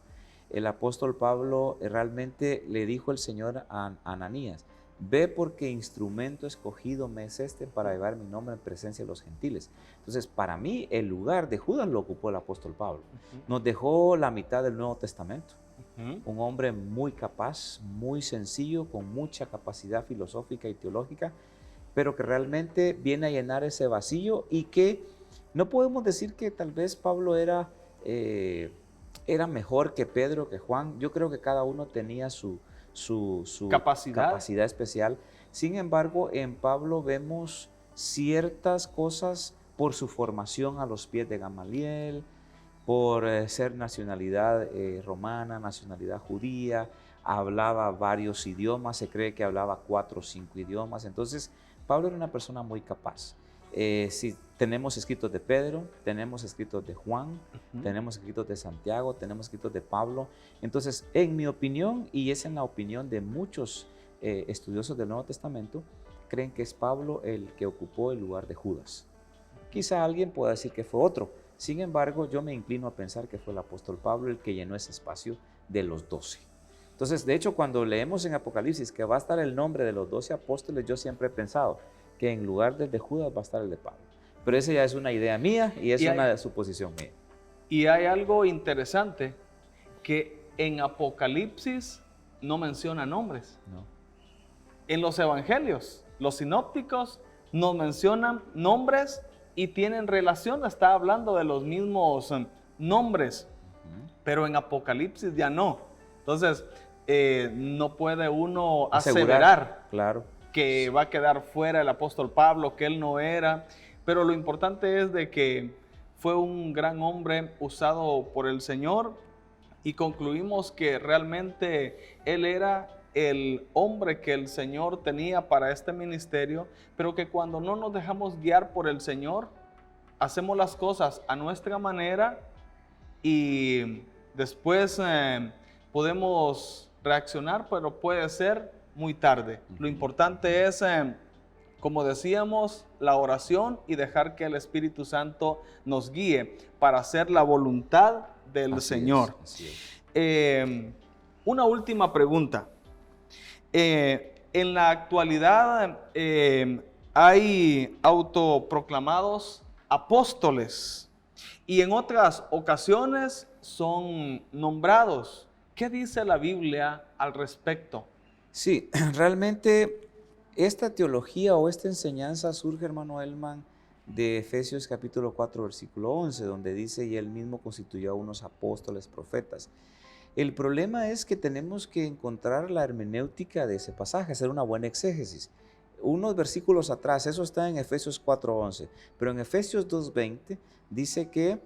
El apóstol Pablo realmente le dijo el Señor a Ananías, ve porque instrumento escogido me es este para llevar mi nombre en presencia de los gentiles. Entonces, para mí, el lugar de Judas lo ocupó el apóstol Pablo. Nos dejó la mitad del Nuevo Testamento. Un hombre muy capaz, muy sencillo, con mucha capacidad filosófica y teológica, pero que realmente viene a llenar ese vacío, y que no podemos decir que tal vez Pablo era mejor que Pedro, que Juan. Yo creo que cada uno tenía su capacidad especial. Sin embargo, en Pablo vemos ciertas cosas por su formación a los pies de Gamaliel, por ser nacionalidad romana, nacionalidad judía, hablaba varios idiomas, se cree que hablaba 4 o 5 idiomas. Entonces, Pablo era una persona muy capaz. Si tenemos escritos de Pedro, tenemos escritos de Juan, tenemos escritos de Santiago, tenemos escritos de Pablo. Entonces, en mi opinión, y es en la opinión de muchos estudiosos del Nuevo Testamento, creen que es Pablo el que ocupó el lugar de Judas. Quizá alguien pueda decir que fue otro. Sin embargo, yo me inclino a pensar que fue el apóstol Pablo el que llenó ese espacio de los 12. Entonces, de hecho, cuando leemos en Apocalipsis que va a estar el nombre de los 12 apóstoles, yo siempre he pensado que en lugar del de Judas va a estar el de Pablo. Pero esa ya es una idea mía y es una suposición mía. Y hay algo interesante, que en Apocalipsis no menciona nombres. No. En los evangelios, los sinópticos nos mencionan nombres y tienen relación, está hablando de los mismos nombres, pero en Apocalipsis ya no. Entonces, no puede uno aseverar, claro, que va a quedar fuera el apóstol Pablo, que él no era, pero lo importante es de que fue un gran hombre usado por el Señor, y concluimos que realmente él era el hombre que el Señor tenía para este ministerio, pero que cuando no nos dejamos guiar por el Señor, hacemos las cosas a nuestra manera, y después podemos reaccionar, pero puede ser muy tarde. Lo importante es, como decíamos, la oración y dejar que el Espíritu Santo nos guíe para hacer la voluntad del Señor. Así es. Una última pregunta. En la actualidad hay autoproclamados apóstoles y en otras ocasiones son nombrados. ¿Qué dice la Biblia al respecto? Sí, realmente esta teología o esta enseñanza surge, hermano Elman, de Efesios capítulo 4, versículo 11, donde dice, y él mismo constituyó a unos apóstoles, profetas. El problema es que tenemos que encontrar la hermenéutica de ese pasaje, hacer una buena exégesis. Unos versículos atrás, eso está en Efesios 4:11, pero en Efesios 2:20 dice que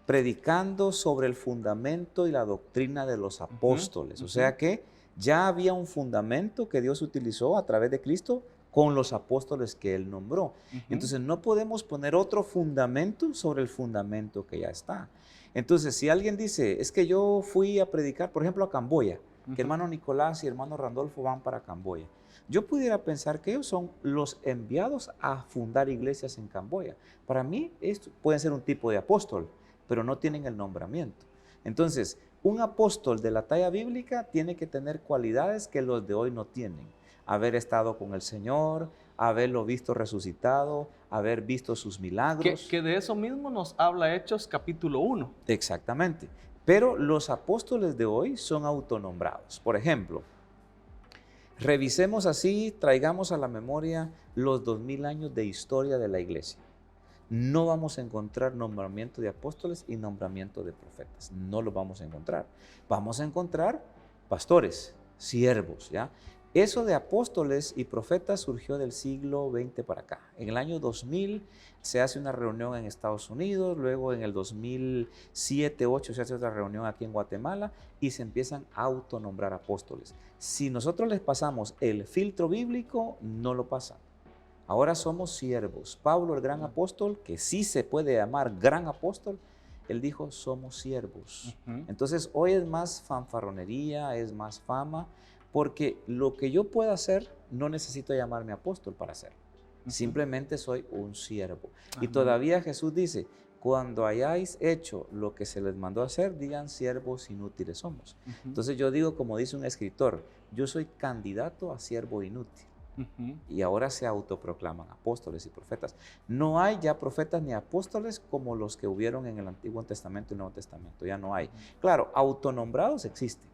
predicando sobre el fundamento y la doctrina de los apóstoles. O sea que ya había un fundamento que Dios utilizó a través de Cristo con los apóstoles que Él nombró. Entonces no podemos poner otro fundamento sobre el fundamento que ya está. Entonces si alguien dice, es que yo fui a predicar, por ejemplo, a Camboya, que hermano Nicolás y hermano Randolfo van para Camboya. Yo pudiera pensar que ellos son los enviados a fundar iglesias en Camboya. Para mí, esto puede ser un tipo de apóstol, pero no tienen el nombramiento. Entonces, un apóstol de la talla bíblica tiene que tener cualidades que los de hoy no tienen. Haber estado con el Señor, haberlo visto resucitado, haber visto sus milagros. Que de eso mismo nos habla Hechos capítulo 1. Exactamente. Pero los apóstoles de hoy son autonombrados. Por ejemplo, revisemos así, traigamos a la memoria los 2000 años de historia de la iglesia. No vamos a encontrar nombramiento de apóstoles y nombramiento de profetas. No lo vamos a encontrar. Vamos a encontrar pastores, siervos, ¿ya? Eso de apóstoles y profetas surgió del siglo XX para acá. En el año 2000 se hace una reunión en Estados Unidos, luego en el 2007-2008 se hace otra reunión aquí en Guatemala y se empiezan a autonombrar apóstoles. Si nosotros les pasamos el filtro bíblico, no lo pasan. Ahora somos siervos. Pablo, el gran apóstol, que sí se puede llamar gran apóstol, él dijo, somos siervos. Entonces, hoy es más fanfarronería, es más fama, porque lo que yo pueda hacer, no necesito llamarme apóstol para hacerlo. Simplemente soy un siervo. Y todavía Jesús dice, cuando hayáis hecho lo que se les mandó hacer, digan siervos inútiles somos. Entonces yo digo, como dice un escritor, yo soy candidato a siervo inútil. Y ahora se autoproclaman apóstoles y profetas. No hay ya profetas ni apóstoles como los que hubieron en el Antiguo Testamento y el Nuevo Testamento. Ya no hay. Claro, autonombrados existen.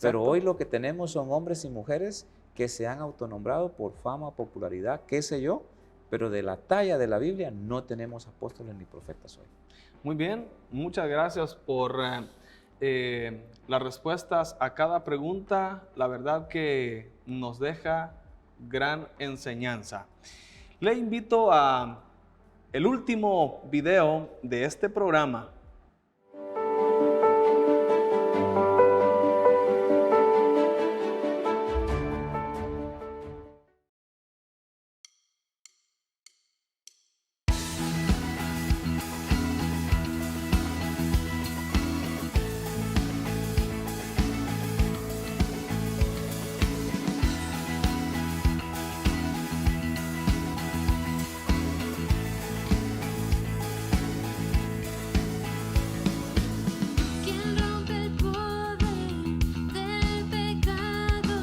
Pero hoy lo que tenemos son hombres y mujeres que se han autonombrado por fama, popularidad, qué sé yo, pero de la talla de la Biblia no tenemos apóstoles ni profetas hoy. Muy bien, muchas gracias por las respuestas a cada pregunta. La verdad que nos deja gran enseñanza. Le invito a el último video de este programa. Quien rompe el poder del pecado,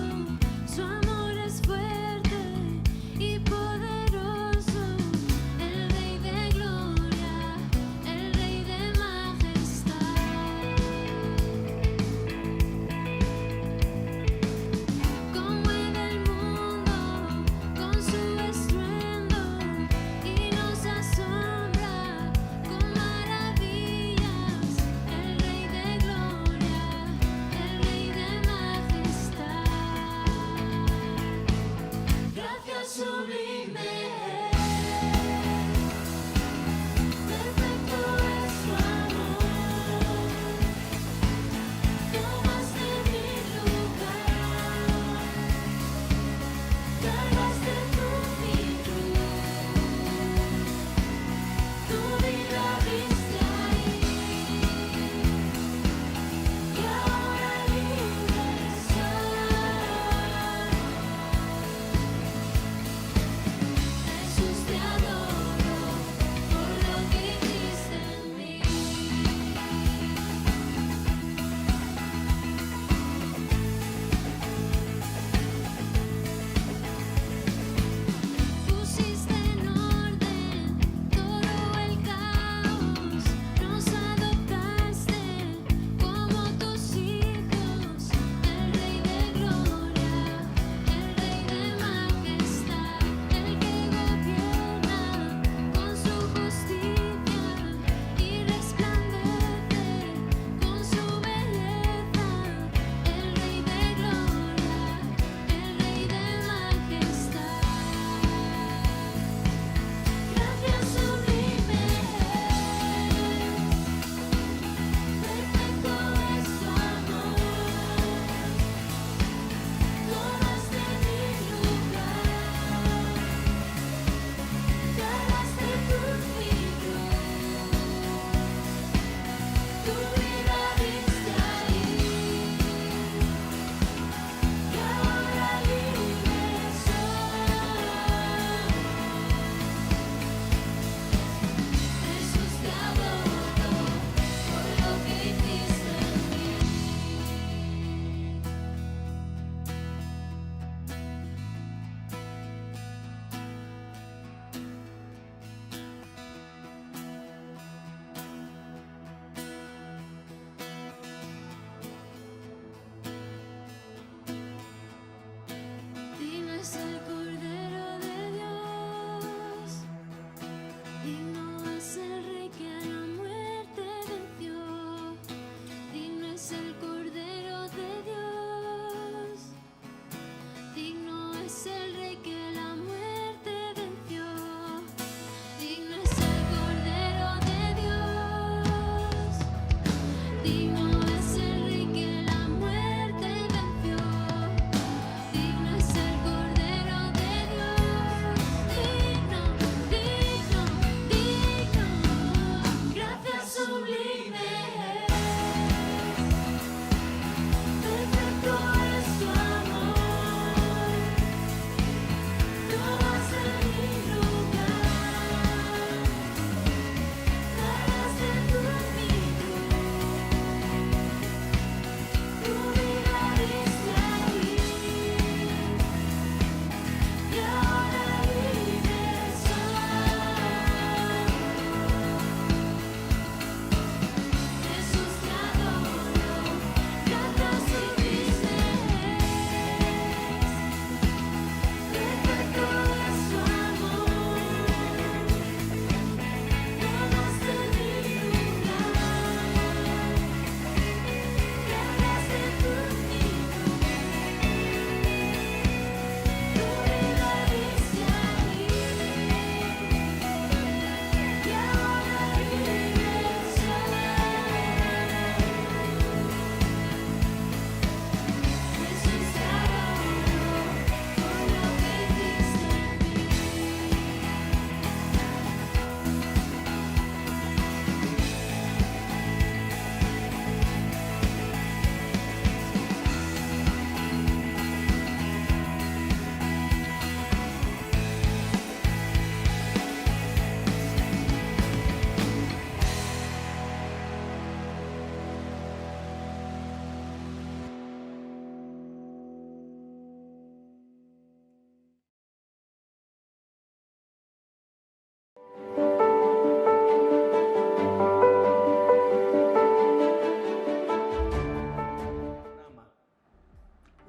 su amor es fuerte y poderoso. El Rey de gloria, el Rey de majestad. Conmueve el mundo con su estruendo y nos asombra con maravillas. El Rey de gloria, el Rey de majestad. Gracias sublime, perfecto es tu amor. Tomaste mi lugar, cargaste tú mi cruz, tu vida diste ahí, y ahora libre soy.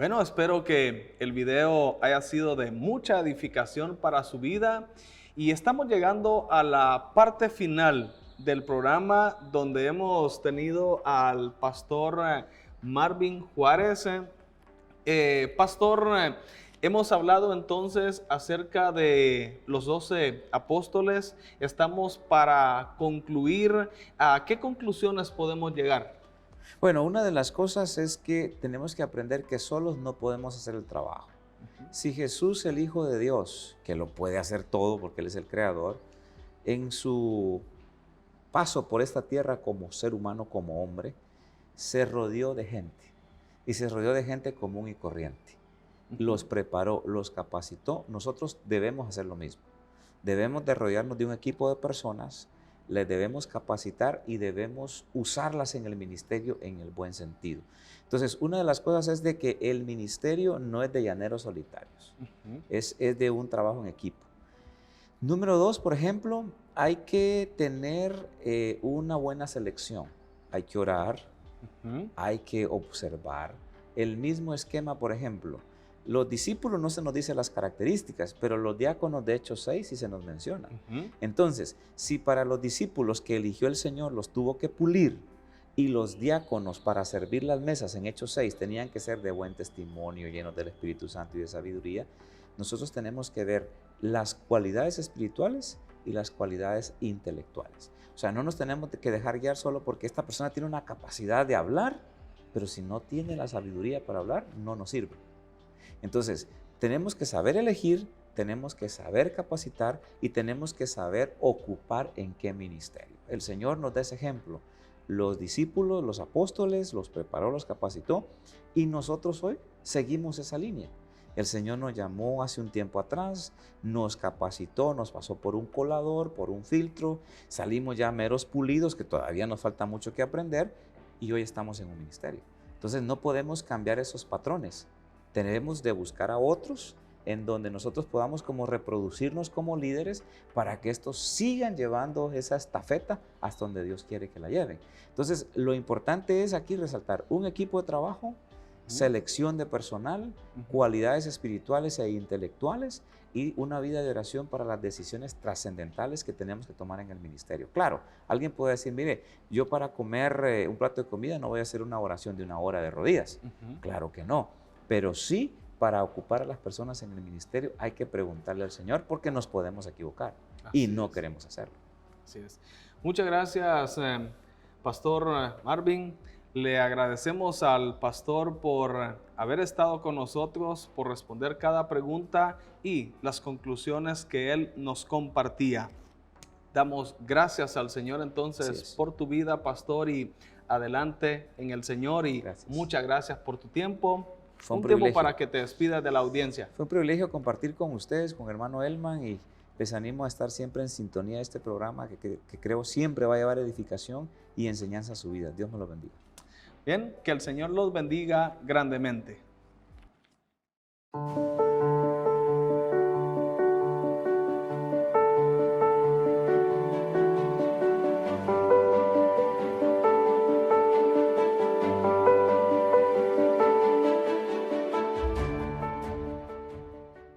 Bueno, espero que el video haya sido de mucha edificación para su vida y estamos llegando a la parte final del programa donde hemos tenido al pastor Marvin Juárez. Pastor, hemos hablado entonces acerca de los 12 apóstoles. Estamos para concluir. ¿A qué conclusiones podemos llegar? Bueno, una de las cosas es que tenemos que aprender que solos no podemos hacer el trabajo. Si Jesús, el Hijo de Dios, que lo puede hacer todo porque Él es el Creador, en su paso por esta tierra como ser humano, como hombre, se rodeó de gente. Y se rodeó de gente común y corriente. Los preparó, los capacitó. Nosotros debemos hacer lo mismo. Debemos de rodearnos de un equipo de personas, les debemos capacitar y debemos usarlas en el ministerio en el buen sentido. Entonces, una de las cosas es de que el ministerio no es de llaneros solitarios, es de un trabajo en equipo. Número 2, por ejemplo, hay que tener una buena selección. Hay que orar, hay que observar. El mismo esquema, por ejemplo, los discípulos no se nos dice las características, pero los diáconos de Hechos 6 sí se nos mencionan. Entonces, si para los discípulos que eligió el Señor los tuvo que pulir y los diáconos para servir las mesas en Hechos 6 tenían que ser de buen testimonio, llenos del Espíritu Santo y de sabiduría, nosotros tenemos que ver las cualidades espirituales y las cualidades intelectuales. O sea, no nos tenemos que dejar guiar solo porque esta persona tiene una capacidad de hablar, pero si no tiene la sabiduría para hablar, no nos sirve. Entonces, tenemos que saber elegir, tenemos que saber capacitar y tenemos que saber ocupar en qué ministerio. El Señor nos da ese ejemplo. Los discípulos, los apóstoles, los preparó, los capacitó y nosotros hoy seguimos esa línea. El Señor nos llamó hace un tiempo atrás, nos capacitó, nos pasó por un colador, por un filtro, salimos ya meros pulidos, que todavía nos falta mucho que aprender y hoy estamos en un ministerio. Entonces no podemos cambiar esos patrones. Tenemos de buscar a otros en donde nosotros podamos como reproducirnos como líderes para que estos sigan llevando esa estafeta hasta donde Dios quiere que la lleven. Entonces, lo importante es aquí resaltar un equipo de trabajo, selección de personal, cualidades espirituales e intelectuales y una vida de oración para las decisiones trascendentales que tenemos que tomar en el ministerio. Claro, alguien puede decir, mire, yo para comer un plato de comida no voy a hacer una oración de 1 hora de rodillas. Claro que no. Pero sí, para ocupar a las personas en el ministerio hay que preguntarle al Señor porque nos podemos equivocar y no queremos hacerlo. Así es. Muchas gracias, Pastor Marvin. Le agradecemos al pastor por haber estado con nosotros, por responder cada pregunta y las conclusiones que él nos compartía. Damos gracias al Señor entonces por tu vida, pastor, y adelante en el Señor. Y muchas gracias por tu tiempo. Fue un tiempo para que te despidas de la audiencia. Fue un privilegio compartir con ustedes, con hermano Elman, y les animo a estar siempre en sintonía de este programa que creo siempre va a llevar edificación y enseñanza a su vida. Dios me lo bendiga. Bien, que el Señor los bendiga grandemente.